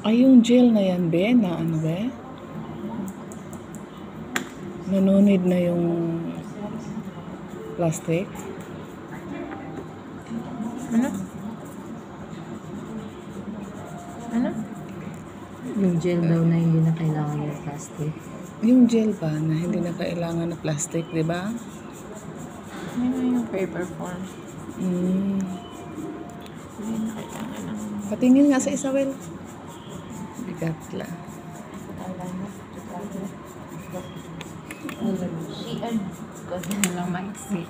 Ay, yung gel na yan, be, na ano, be? Nanunid na yung plastic. Ano? Ano? Yung gel daw na hindi na kailangan yung plastic. Yung gel ba na hindi na kailangan na plastic, di ba? Ano yung paper form? Hindi na kailangan ng... Patingin nga sa Isabel. Bigat lang. Kasi lang maiksi.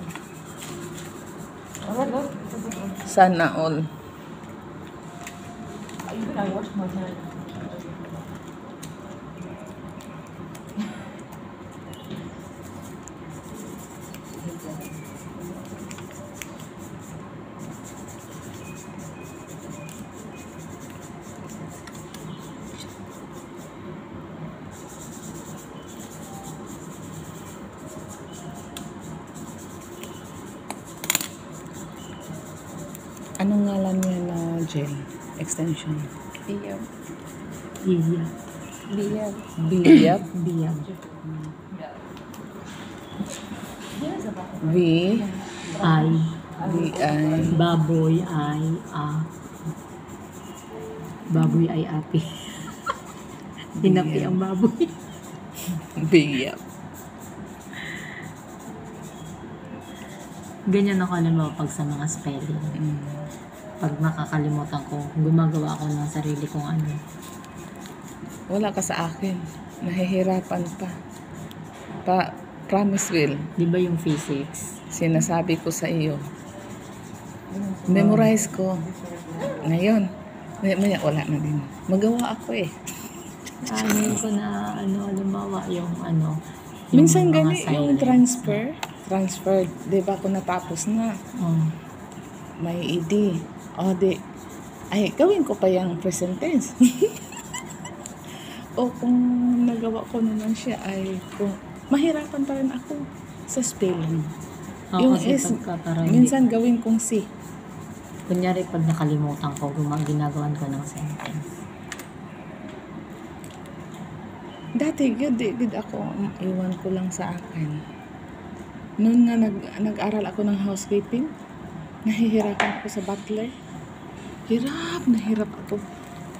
Sana all. Anong ngalan niya na gel? Extension. Biyab. Iya. Biyab. Biyab. Biyag. V. Ay. V-I. Baboy ay baboy ay ate. Hinapi ang baboy. Biyab. Ganyan ako alam mo pag sa mga spelling. Pag nakakalimutan ko, gumagawa ako ng sarili kong ano. Wala ka sa akin. Nahihirapan pa. Promise, Will. Di ba yung physics? Sinasabi ko sa iyo. Memorize ko. Ngayon. Maya, wala na din. Magawa ako eh. Ano ko na lumawa yung ano. Yung Minsan mga gani yung silence. transfer. Di ba kung natapos na. Oh. May ED. O di. Ay, gawin ko pa yung present tense. O kung nagawa ko naman siya ay kung mahirapan pa rin ako sa spelling. Yung Kasi S, pagka parang minsan gawin kong C. kunyari pag nakalimutan ko, ginagawan ko ng sentence. Dati, good ako. Iwan ko lang sa akin. Noon nga nag-aral ako ng housekeeping, nahihirapan ako sa butler. Hirap ako.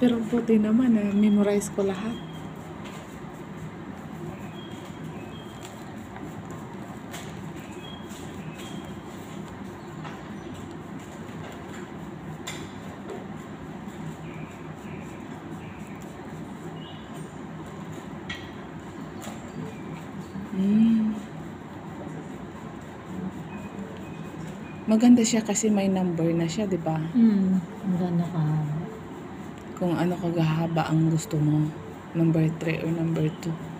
Pero buti naman na memorize ko lahat. Maganda siya kasi may number na siya, di ba? Ang ganda ka. Kung ano kagahaba ang gusto mo. Number 3 or number 2.